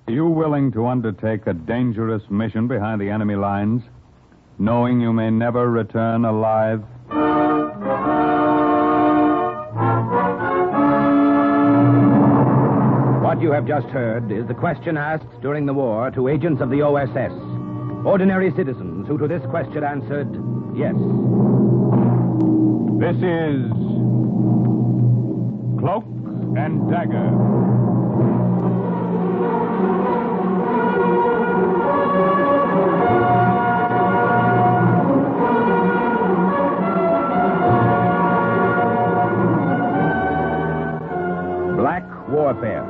Are you willing to undertake a dangerous mission behind the enemy lines, knowing you may never return alive? What you have just heard is the question asked during the war to agents of the OSS. Ordinary citizens who to this question answered yes. This is Cloak and Dagger. Black warfare,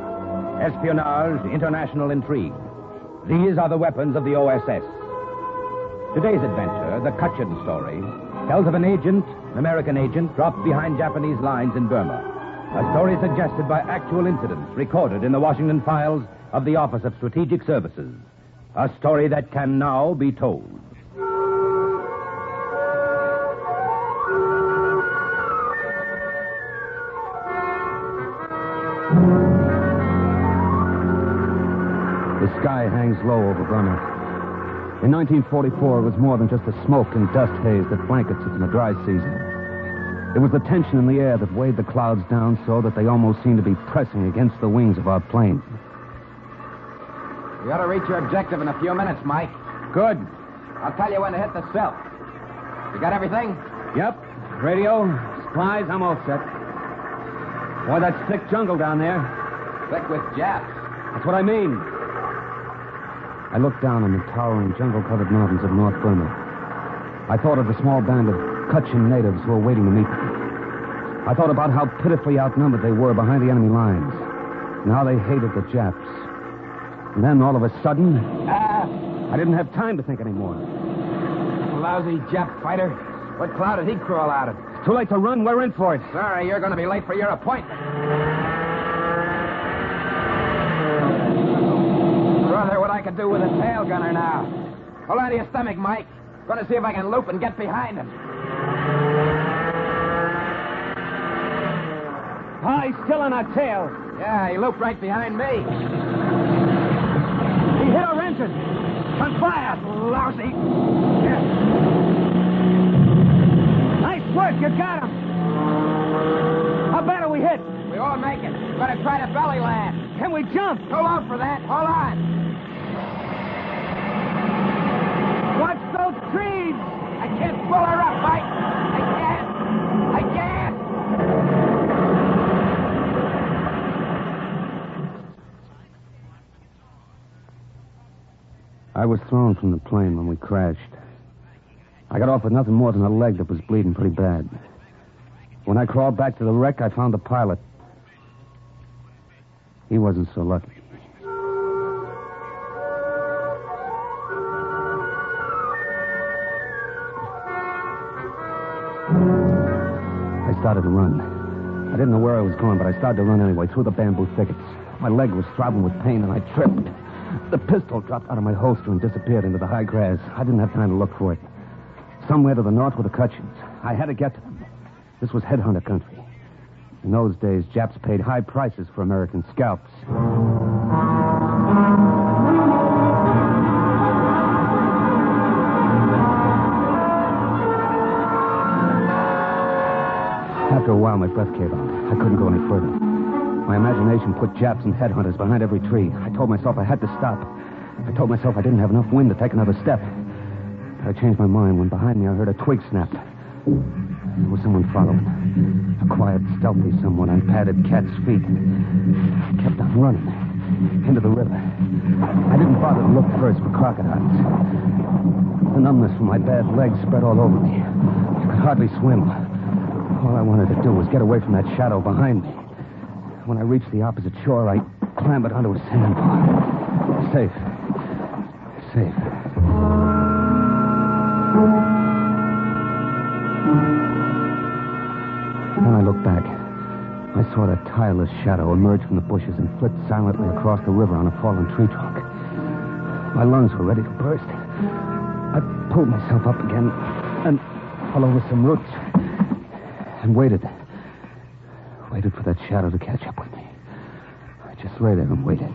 espionage, international intrigue. These are the weapons of the OSS. Today's adventure, the Cutchin story, tells of an agent, an American agent, dropped behind Japanese lines in Burma. A story suggested by actual incidents recorded in the Washington files of the Office of Strategic Services. A story that can now be told. The sky hangs low over Burma. In 1944, it was more than just the smoke and dust haze that blankets it in the dry season. It was the tension in the air that weighed the clouds down so that they almost seemed to be pressing against the wings of our plane. You ought to reach your objective in a few minutes, Mike. Good. I'll tell you when to hit the cell. You got everything? Yep. Radio, supplies, I'm all set. Boy, that's thick jungle down there. Thick with Japs. That's what I mean. I looked down on the towering jungle-covered mountains of North Burma. I thought of the small band of Kutchin natives who were waiting to meet me. I thought about how pitifully outnumbered they were behind the enemy lines, and how they hated the Japs. And then, all of a sudden, I didn't have time to think anymore. Lousy Jap fighter. What cloud did he crawl out of? It's too late to run. We're in for it. Sorry, you're going to be late for your appointment. Brother, what I could do with a tail gunner now. Hold on to your stomach, Mike. Going to see if I can loop and get behind him. Oh, he's still on our tail. Yeah, he looped right behind me. He hit our engine. On fire. Lousy. Yeah. Nice work. You got him. How bad are we hit? We all make it. Better try to belly land. Can we jump? Too low for that. Hold on. Watch those trees. I can't pull her up, Mike. I can't. I was thrown from the plane when we crashed. I got off with nothing more than a leg that was bleeding pretty bad. When I crawled back to the wreck, I found the pilot. He wasn't so lucky. I started to run. I didn't know where I was going, but I started to run anyway, through the bamboo thickets. My leg was throbbing with pain, and I tripped. The pistol dropped out of my holster and disappeared into the high grass. I didn't have time to look for it. Somewhere to the north were the Kutchins. I had to get to them. This was headhunter country. In those days, Japs paid high prices for American scalps. After a while, my breath gave out. I couldn't go any further. My imagination put Japs and headhunters behind every tree. I told myself I had to stop. I told myself I didn't have enough wind to take another step. But I changed my mind when behind me I heard a twig snap. There was someone following. A quiet, stealthy someone on padded cat's feet. I kept on running. Into the river. I didn't bother to look first for crocodiles. The numbness from my bad legs spread all over me. I could hardly swim. All I wanted to do was get away from that shadow behind me. When I reached the opposite shore, I clambered onto a sandbar. Safe. Then I looked back. I saw that tireless shadow emerge from the bushes and flit silently across the river on a fallen tree trunk. My lungs were ready to burst. I pulled myself up again and fell over some roots and waited. Waited for that shadow to catch up with me. I just lay there and waited.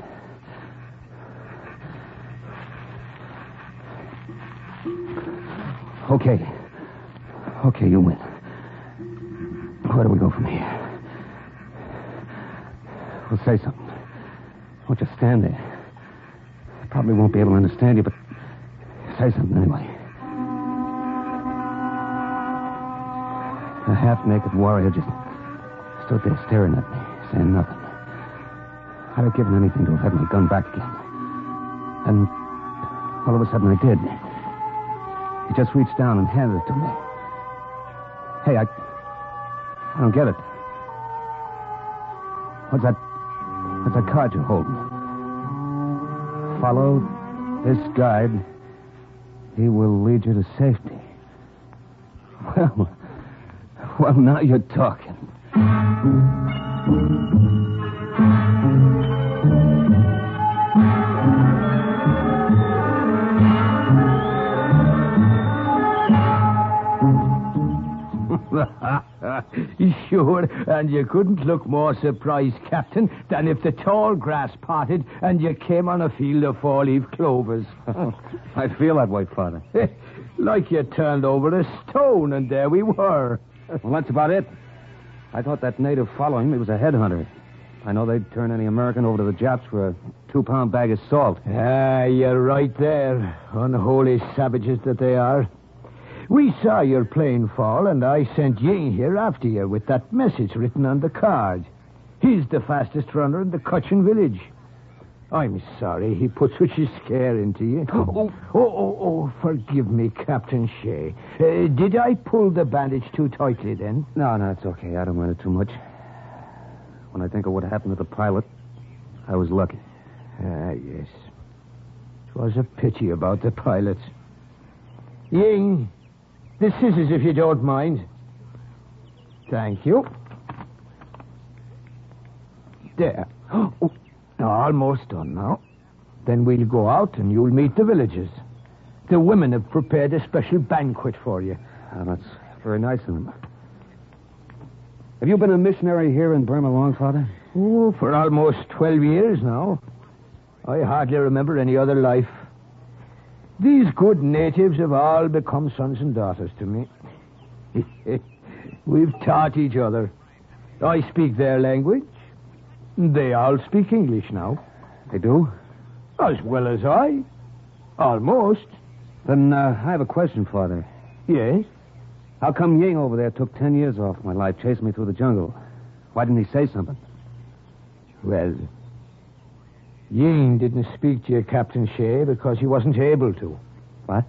Okay. Okay, you win. Where do we go from here? Well, say something. Won't just stand there. I probably won't be able to understand you, but say something anyway. A half-naked warrior just stood there staring at me, saying nothing. I'd have given anything to have had my gun back again. And all of a sudden I did. He just reached down and handed it to me. Hey, I don't get it. What's that card you're holding? Follow this guide. He will lead you to safety. Well, now you're talking. Sure, and you couldn't look more surprised, Captain, than if the tall grass parted and you came on a field of four-leaf clovers. I feel that way, Father. Like you turned over a stone, and there we were. Well, that's about it. I thought that native following me was a headhunter. I know they'd turn any American over to the Japs for a 2-pound bag of salt. Ah, you're right there. Unholy savages that they are. We saw your plane fall, and I sent Ying here after you with that message written on the card. He's the fastest runner in the Cochin village. I'm sorry he put such a scare into you. Oh, forgive me, Captain Shea. Did I pull the bandage too tightly then? No, it's okay. I don't mind it too much. When I think of what happened to the pilot, I was lucky. Ah, yes. It was a pity about the pilot. Ying, the scissors, if you don't mind. Thank you. There. Oh, almost done now. Then we'll go out and you'll meet the villagers. The women have prepared a special banquet for you. Oh, that's very nice of them. Have you been a missionary here in Burma long, Father? Oh, for almost 12 years now. I hardly remember any other life. These good natives have all become sons and daughters to me. We've taught each other. I speak their language. They all speak English now. They do? As well as I. Almost. Then I have a question, Father. Yes? How come Ying over there took 10 years off my life, chasing me through the jungle? Why didn't he say something? Well, Ying didn't speak to you, Captain Shea, because he wasn't able to. What?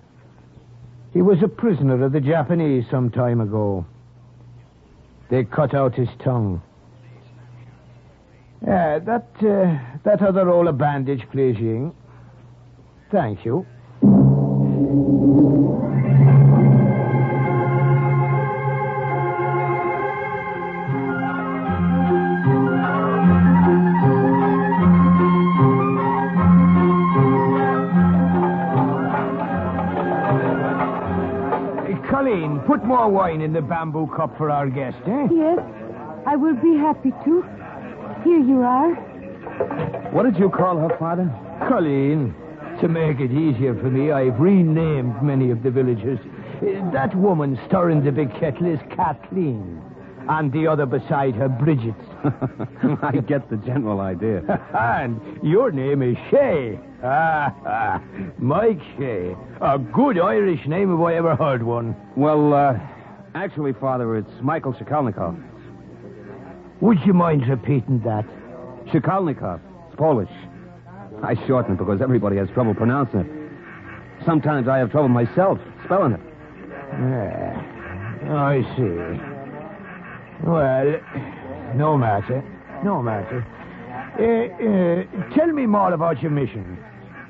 He was a prisoner of the Japanese some time ago. They cut out his tongue. That other roll of bandage, please, Ying. Thank you. Colleen, put more wine in the bamboo cup for our guest, eh? Yes, I will be happy to. Here you are. What did you call her, Father? Colleen. To make it easier for me, I've renamed many of the villagers. That woman stirring the big kettle is Kathleen. And the other beside her, Bridget. I get the general idea. And your name is Shea. Mike Shea. A good Irish name if I ever heard one. Well, actually, Father, it's Michael Shikalnikov. Would you mind repeating that? Shikalnikov. It's Polish. I shorten it because everybody has trouble pronouncing it. Sometimes I have trouble myself spelling it. I see. Well, no matter. Tell me more about your mission.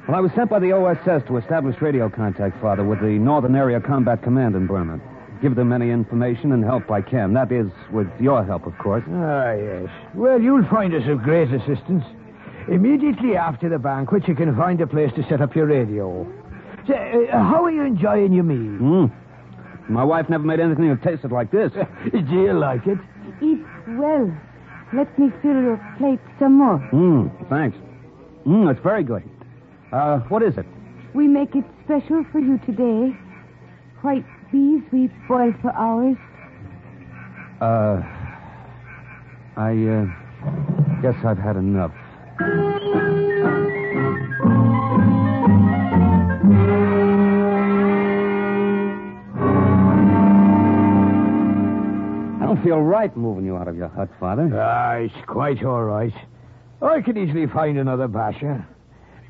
Well, I was sent by the OSS to establish radio contact, Father, with the Northern Area Combat Command in Burma. Give them any information and help I can. That is, with your help, of course. Ah, yes. Well, you'll find us of great assistance. Immediately after the banquet, you can find a place to set up your radio. So, how are you enjoying your meal? My wife never made anything that tasted like this. Do you like it? Eat well. Let me fill your plate some more. Thanks. It's very good. What is it? We make it special for you today. White bees we boiled for hours? I guess I've had enough. I don't feel right moving you out of your hut, Father. It's quite all right. I could easily find another basher.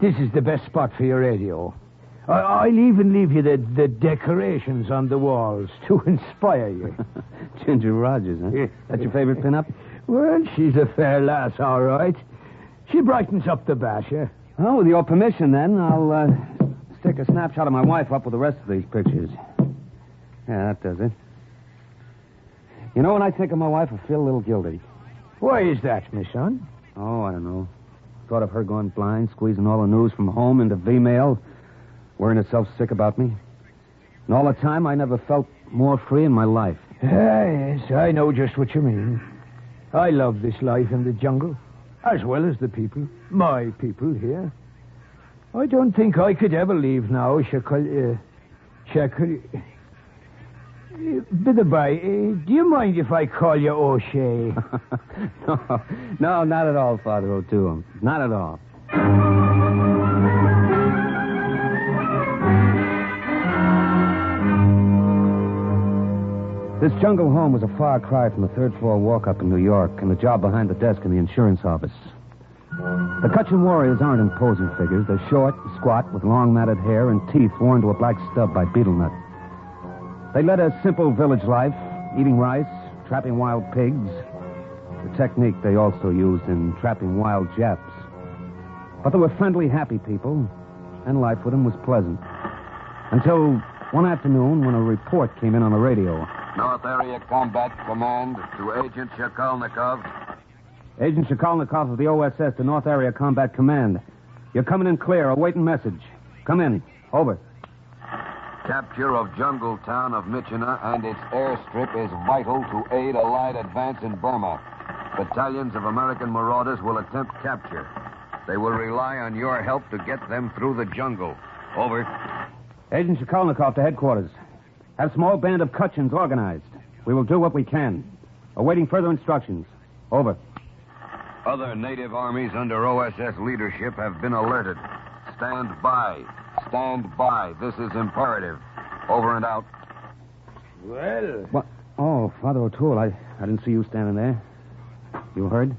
This is the best spot for your radio. I'll even leave you the decorations on the walls to inspire you. Ginger Rogers, huh? That's your favorite pinup? Well, she's a fair lass, all right. She brightens up the basher. Oh, with your permission, then, I'll stick a snapshot of my wife up with the rest of these pictures. Yeah, that does it. You know, when I think of my wife, I feel a little guilty. Why is that, my son? Oh, I don't know. Thought of her going blind, squeezing all the news from home into V-mail, worrying herself sick about me. And all the time, I never felt more free in my life. Yes, I know just what you mean. I love this life in the jungle, as well as the people, my people here. I don't think I could ever leave now, Shakul. By the by, do you mind if I call you O'Shea? No, not at all, Father O'Toole. Not at all. This jungle home was a far cry from the third-floor walk-up in New York and the job behind the desk in the insurance office. The Cutchin warriors aren't imposing figures. They're short, squat, with long matted hair and teeth worn to a black stub by betel nut. They led a simple village life, eating rice, trapping wild pigs, the technique they also used in trapping wild Japs. But they were friendly, happy people, and life with them was pleasant. Until one afternoon when a report came in on the radio. North Area Combat Command to Agent Shakalnikov. Agent Shakalnikov of the OSS to North Area Combat Command. You're coming in clear, awaiting message. Come in. Over. Capture of Jungle Town of Michina and its airstrip is vital to aid Allied advance in Burma. Battalions of American marauders will attempt capture. They will rely on your help to get them through the jungle. Over. Agent Shakalnikov to headquarters. Have a small band of Cutchins organized. We will do what we can. Awaiting further instructions. Over. Other native armies under OSS leadership have been alerted. Stand by. Stand by. This is imperative. Over and out. Well... What? Oh, Father O'Toole, I didn't see you standing there. You heard?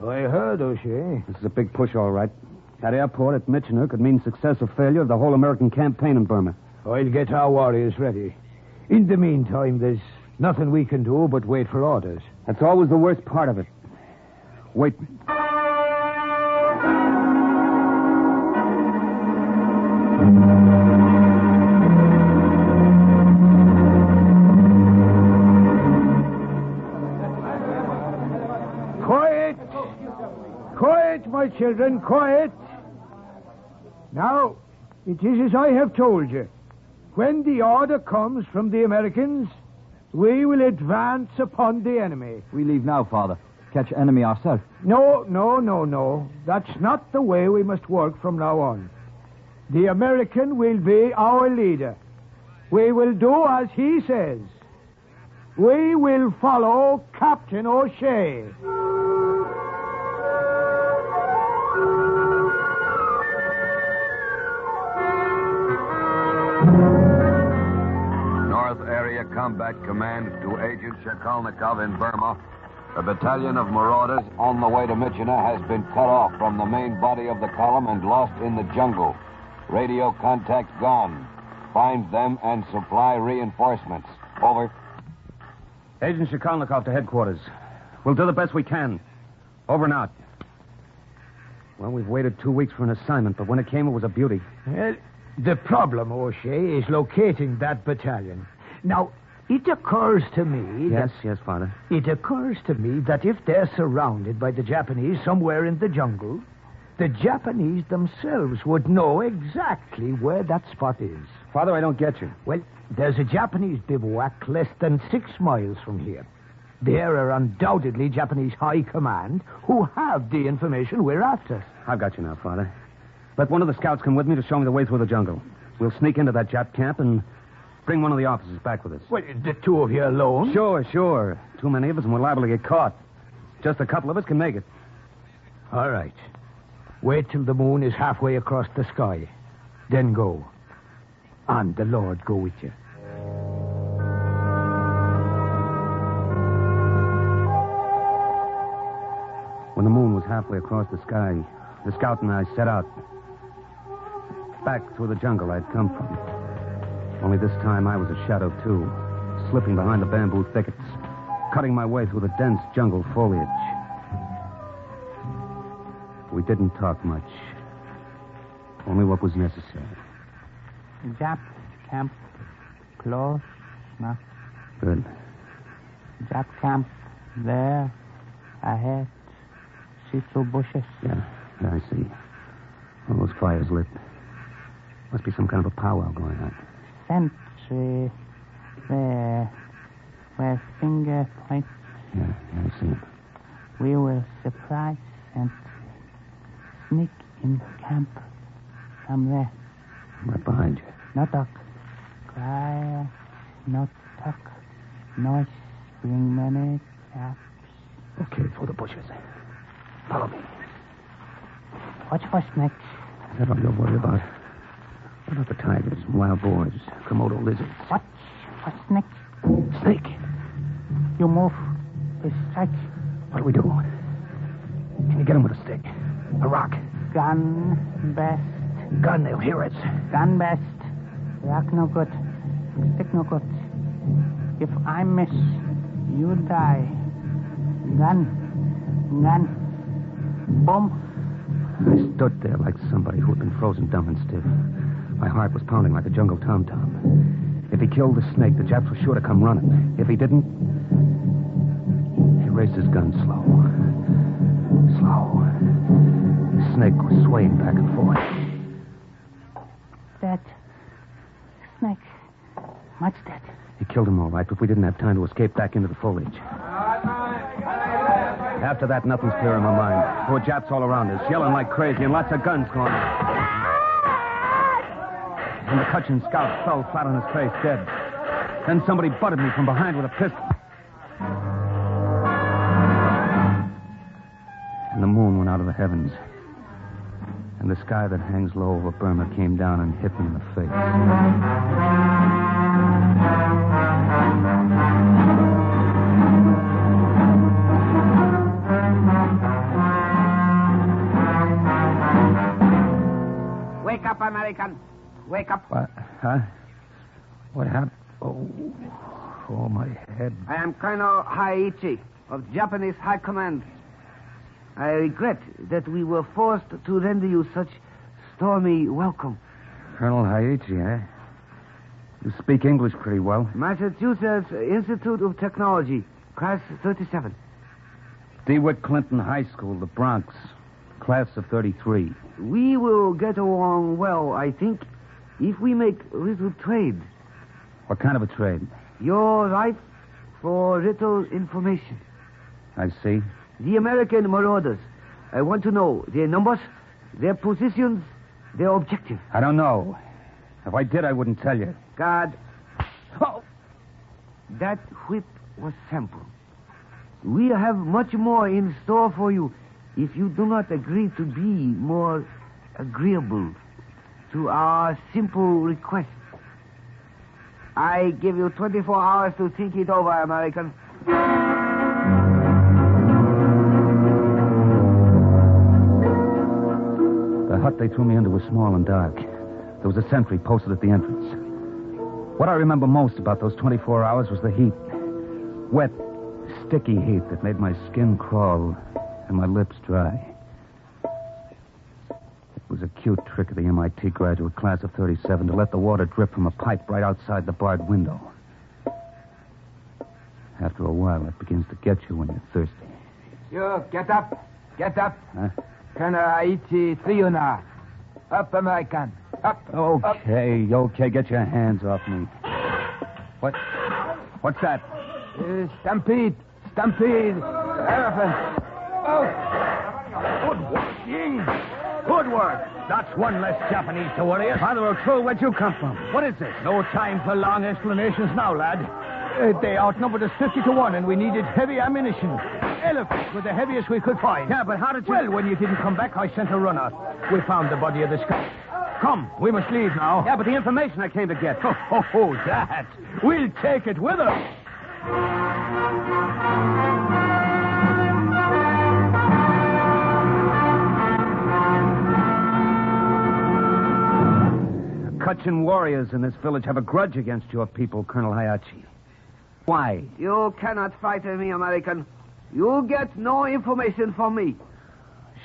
I heard, O'Shea. This is a big push, all right. That airport at Michina could mean success or failure of the whole American campaign in Burma. I'll get our warriors ready. In the meantime, there's nothing we can do but wait for orders. That's always the worst part of it. Wait. Quiet! Quiet, my children, quiet! Now, it is as I have told you. When the order comes from the Americans, we will advance upon the enemy. We leave now, Father. Catch enemy ourselves. No. That's not the way we must work from now on. The American will be our leader. We will do as he says. We will follow Captain O'Shea. North Area Combat Command to Agent Shakalnikov in Burma. A battalion of marauders on the way to Michina has been cut off from the main body of the column and lost in the jungle. Radio contact gone. Find them and supply reinforcements. Over. Agent Shakalnikov to headquarters. We'll do the best we can. Over and out. Well, we've waited 2 weeks for an assignment, but when it came, it was a beauty. Well, the problem, O'Shea, is locating that battalion. Now, it occurs to me Yes, Father. It occurs to me that if they're surrounded by the Japanese somewhere in the jungle, the Japanese themselves would know exactly where that spot is. Father, I don't get you. Well, there's a Japanese bivouac less than 6 miles from here. There are undoubtedly Japanese high command who have the information we're after. I've got you now, Father. Let one of the scouts come with me to show me the way through the jungle. We'll sneak into that Jap camp and Bring one of the officers back with us. Well, the two of you alone? Sure. Too many of us and we're liable to get caught. Just a couple of us can make it. All right. Wait till the moon is halfway across the sky. Then go. And the Lord go with you. When the moon was halfway across the sky, the scout and I set out. Back through the jungle I'd come from. Only this time I was a shadow, too. Slipping behind the bamboo thickets. Cutting my way through the dense jungle foliage. We didn't talk much. Only what was necessary. Jap camp close now. Good. Jap camp there ahead. See through bushes. Yeah, I see. All those fires lit. Must be some kind of a powwow going on. Sentry there where finger point. Yeah, I see it. We will surprise and sneak in camp from there. Right behind you. No talk. Quiet. No talk. Noise. Bring many traps. Okay, through the bushes. Follow me. Watch for snakes. That's all you're worried about. What about the tigers, wild boars, Komodo lizards? Watch for snakes. Snake. You move. We strike. What do we do? Can you get him with a stick? A rock? Gun best. Gun, they'll hear us. Gun best. Rock no good. Stick no good. If I miss, you die. Gun. Boom. I stood there like somebody who had been frozen dumb and stiff. My heart was pounding like a jungle tom-tom. If he killed the snake, the Japs were sure to come running. If he didn't, he raised his gun slow. The snake was swaying back and forth. Dead. Snake. Much dead. He killed him all right, but we didn't have time to escape back into the foliage. After that, nothing's clear in my mind. There were Japs all around us, yelling like crazy, and lots of guns going. And the Cochin scout fell flat on his face, dead. Then somebody butted me from behind with a pistol. And the moon went out of the heavens. And the sky that hangs low over Burma came down and hit me in the face. Wake up, American. Wake up. What? Huh? What happened? Oh, my head. I am Colonel Haiichi of Japanese High Command. I regret that we were forced to render you such stormy welcome. Colonel Haiichi, eh? You speak English pretty well. Massachusetts Institute of Technology, Class 37. DeWitt Clinton High School, the Bronx, Class of 33. We will get along well, I think, if we make a little trade. What kind of a trade? Your life for little information. I see. The American marauders. I want to know their numbers, their positions, their objective. I don't know. If I did, I wouldn't tell you. God. Oh. That whip was sample. We have much more in store for you if you do not agree to be more agreeable to our simple request. I give you 24 hours to think it over, American. The hut they threw me into was small and dark. There was a sentry posted at the entrance. What I remember most about those 24 hours was the heat. Wet, sticky heat that made my skin crawl and my lips dry. It was a cute trick of the MIT graduate class of 37 to let the water drip from a pipe right outside the barred window. After a while, it begins to get you when you're thirsty. You, get up. Get up. Huh? Colonel Haiichi, see you now. Up, American. Up. Okay, get your hands off me. What's that? Stampede. Elephant. Oh. Good work, Ying. Good work. That's one less Japanese to worry us. Father O'Toole, where'd you come from? What is this? No time for long explanations now, lad. They outnumbered us 50-1, and we needed heavy ammunition. Elephants were the heaviest we could find. Yeah, but how did you... Well, when you didn't come back, I sent a runner. We found the body of the scout. Come, we must leave now. Yeah, but the information I came to get. Oh, that. We'll take it with us. Kutchin warriors in this village have a grudge against your people, Colonel Hayachi. Why? You cannot frighten me, American. You get no information from me.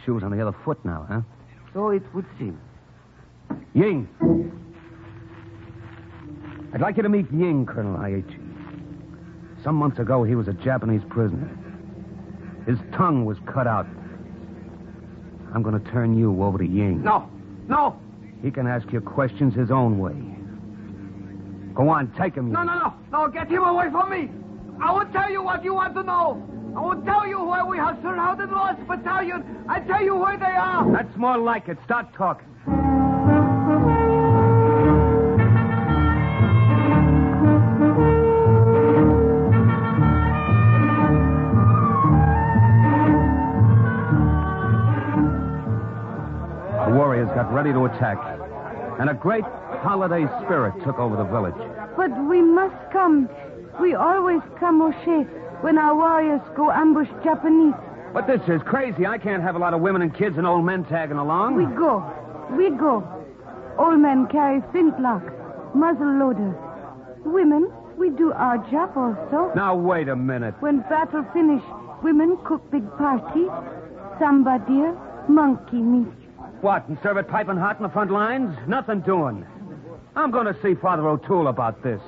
Shoes on the other foot now, huh? So it would seem. Ying. I'd like you to meet Ying, Colonel Hayachi. Some months ago, he was a Japanese prisoner. His tongue was cut out. I'm going to turn you over to Ying. No. He can ask you questions his own way. Go on, take him. No, get him away from me. I will tell you what you want to know. I will tell you where we have surrounded Lost Battalion. I tell you where they are. That's more like it. Start talking. The warriors got ready to attack, and a great holiday spirit took over the village. But we must come. We always come, O'Shea, when our warriors go ambush Japanese. But this is crazy. I can't have a lot of women and kids and old men tagging along. We go. Old men carry flintlock, muzzle loader. Women, we do our job also. Now, wait a minute. When battle finish, women cook big party, samba deer, monkey meat. What, and serve it piping hot in the front lines? Nothing doing. I'm going to see Father O'Toole about this.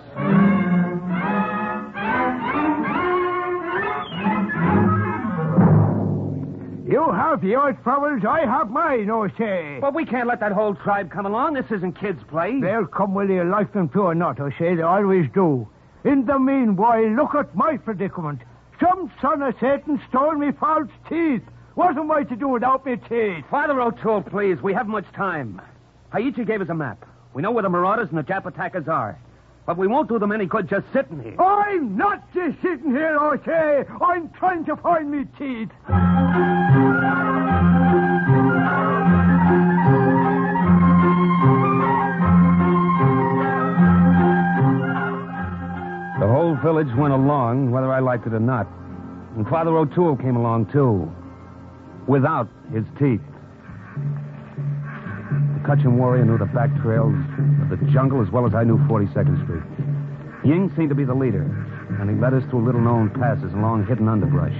You have your troubles, I have mine, O'Shea. But we can't let that whole tribe come along. This isn't kids' play. They'll come whether you like them to or not, O'Shea. They always do. In the meanwhile, look at my predicament. Some son of Satan stole me false teeth. What am I to do without me teeth? Father O'Toole, please. We haven't much time. Haiichi gave us a map. We know where the marauders and the Jap attackers are. But we won't do them any good just sitting here. I'm not just sitting here, O'Shea. I'm trying to find me teeth. The whole village went along, whether I liked it or not. And Father O'Toole came along, too. Without his teeth. The Kutchin warrior knew the back trails of the jungle as well as I knew 42nd Street. Ying seemed to be the leader, and he led us through little-known passes along hidden underbrush,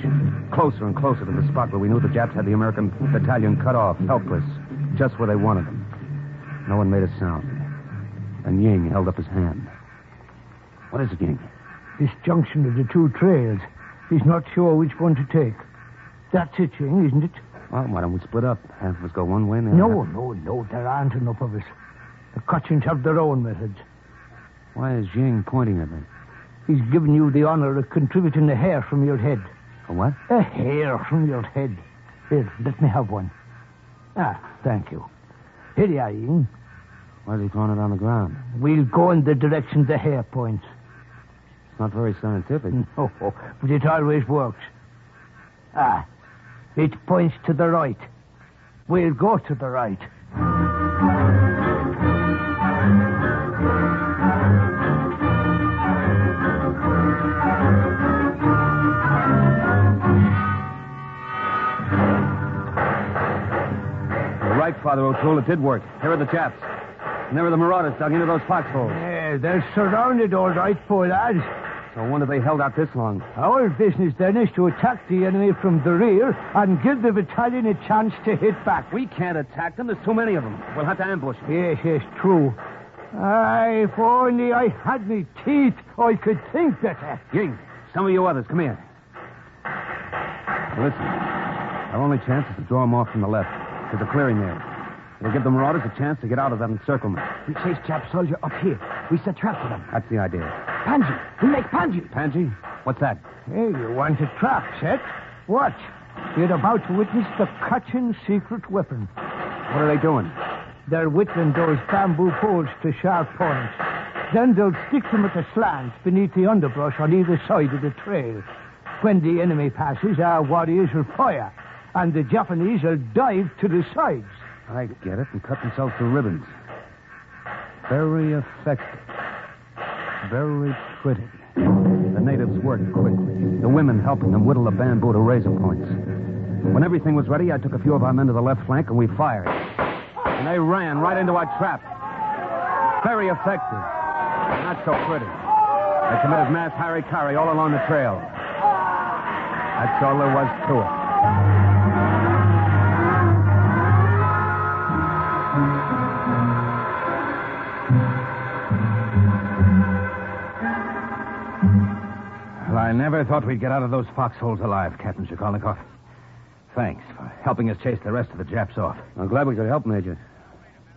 closer and closer to the spot where we knew the Japs had the American battalion cut off, helpless, just where they wanted them. No one made a sound. And Ying held up his hand. What is it, Ying? This junction of the two trails. He's not sure which one to take. That's it, Ying, isn't it? Well, why don't we split up? Half of us go one way and the No, other. there aren't enough of us. The Kutchins have their own methods. Why is Ying pointing at me? He's given you the honor of contributing a hair from your head. A what? A hair from your head. Here, let me have one. Thank you. Here you are, Ying. Why is he throwing it on the ground? We'll go in the direction the hair points. It's not very scientific. No, but it always works. It points to the right. We'll go to the right. You're right, Father O'Toole. It did work. Here are the Japs. And there are the marauders dug into those foxholes. Yeah, they're surrounded, all right, poor lads. No wonder they held out this long. Our business, then, is to attack the enemy from the rear and give the battalion a chance to hit back. We can't attack them. There's too many of them. We'll have to ambush them. Yes, true. If only I had me teeth, I could think better. Ying, some of you others, come here. Listen, our only chance is to draw them off from the left. There's a clearing there. It'll give the marauders a chance to get out of that encirclement. We chase Jap soldier up here. We set trap for them. That's the idea. Panji! We make Panji! Panji? What's that? Hey, you want a trap set? Watch. You're about to witness the Kutchin secret weapon. What are they doing? They're whittling those bamboo poles to sharp points. Then they'll stick them at a slant beneath the underbrush on either side of the trail. When the enemy passes, our warriors will fire, and the Japanese will dive to the sides. I get it, and cut themselves to ribbons. Very effective. Very pretty. The natives worked quickly, the women helping them whittle the bamboo to razor points. When everything was ready, I took a few of our men to the left flank, and we fired. And they ran right into our trap. Very effective. Not so pretty. They committed mass harikari all along the trail. That's all there was to it. Well, I never thought we'd get out of those foxholes alive, Captain Sokolnikov. Thanks for helping us chase the rest of the Japs off. I'm glad we could help, Major.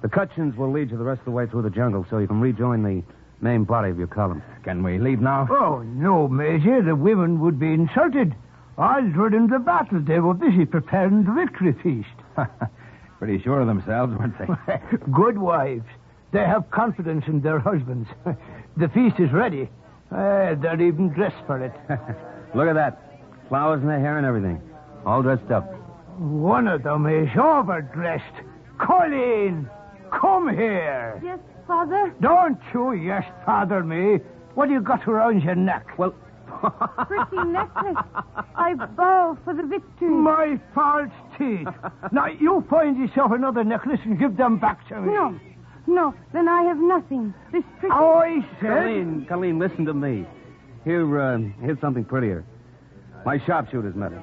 The Kutchins will lead you the rest of the way through the jungle so you can rejoin the main body of your column. Can we leave now? Oh, no, Major. The women would be insulted. I'll in the battle. They were busy preparing the victory feast. Pretty sure of themselves, weren't they? Good wives. They have confidence in their husbands. The feast is ready. They're even dressed for it. Look at that. Flowers in their hair and everything. All dressed up. One of them is overdressed. Colleen, come here. Yes, Father? Don't you yes, Father me. What do you got around your neck? Well, Pretty necklace. I bow for the victory. my false teeth. Now, you find yourself another necklace and give them back to me. No, then I have nothing. This pretty... I said... Colleen, listen to me. Here's something prettier. My sharpshooter's medal.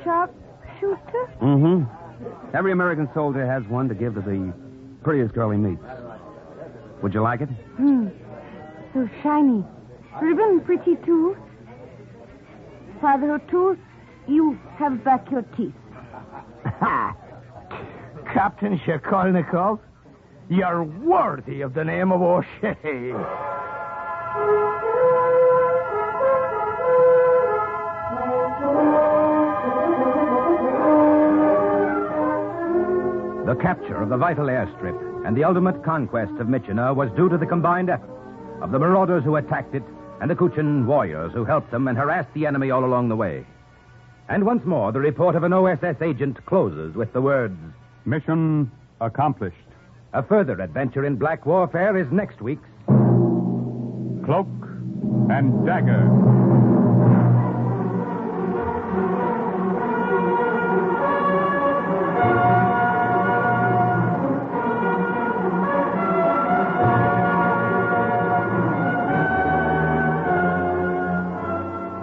Sharpshooter? Mm-hmm. Every American soldier has one to give to the prettiest girl he meets. Would you like it? So shiny. Ribbon pretty, too. Father O'Toole, you have back your teeth. Captain Sokolnikov, you're worthy of the name of O'Shea. The capture of the vital airstrip and the ultimate conquest of Myitkyina was due to the combined efforts of the marauders who attacked it and the Kutchin warriors who helped them and harassed the enemy all along the way. And once more, the report of an OSS agent closes with the words, Mission accomplished. a further adventure in black warfare is next week's Cloak and Dagger.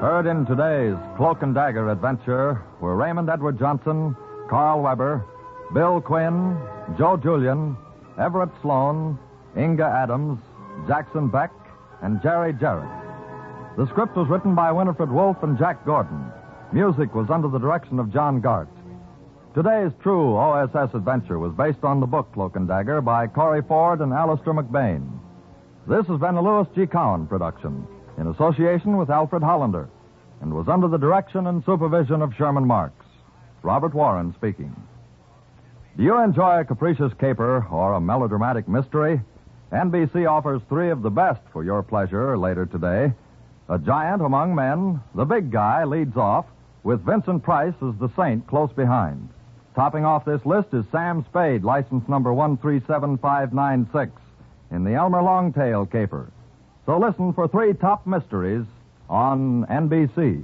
Heard in today's Cloak and Dagger adventure were Raymond Edward Johnson, Carl Weber, Bill Quinn, Joe Julian, Everett Sloan, Inga Adams, Jackson Beck, and Jerry Jarrett. The script was written by Winifred Wolfe and Jack Gordon. Music was under the direction of John Gart. Today's true OSS adventure was based on the book Cloak and Dagger by Corey Ford and Alistair McBain. This has been a Louis G. Cowan production in association with Alfred Hollander and was under the direction and supervision of Sherman Marks. Robert Warren speaking. Do you enjoy a capricious caper or a melodramatic mystery? NBC offers 3 of the best for your pleasure later today. A giant among men, the big guy leads off, with Vincent Price as the saint close behind. Topping off this list is Sam Spade, license number 137596, in the Elmer Longtail caper. So listen for 3 top mysteries on NBC.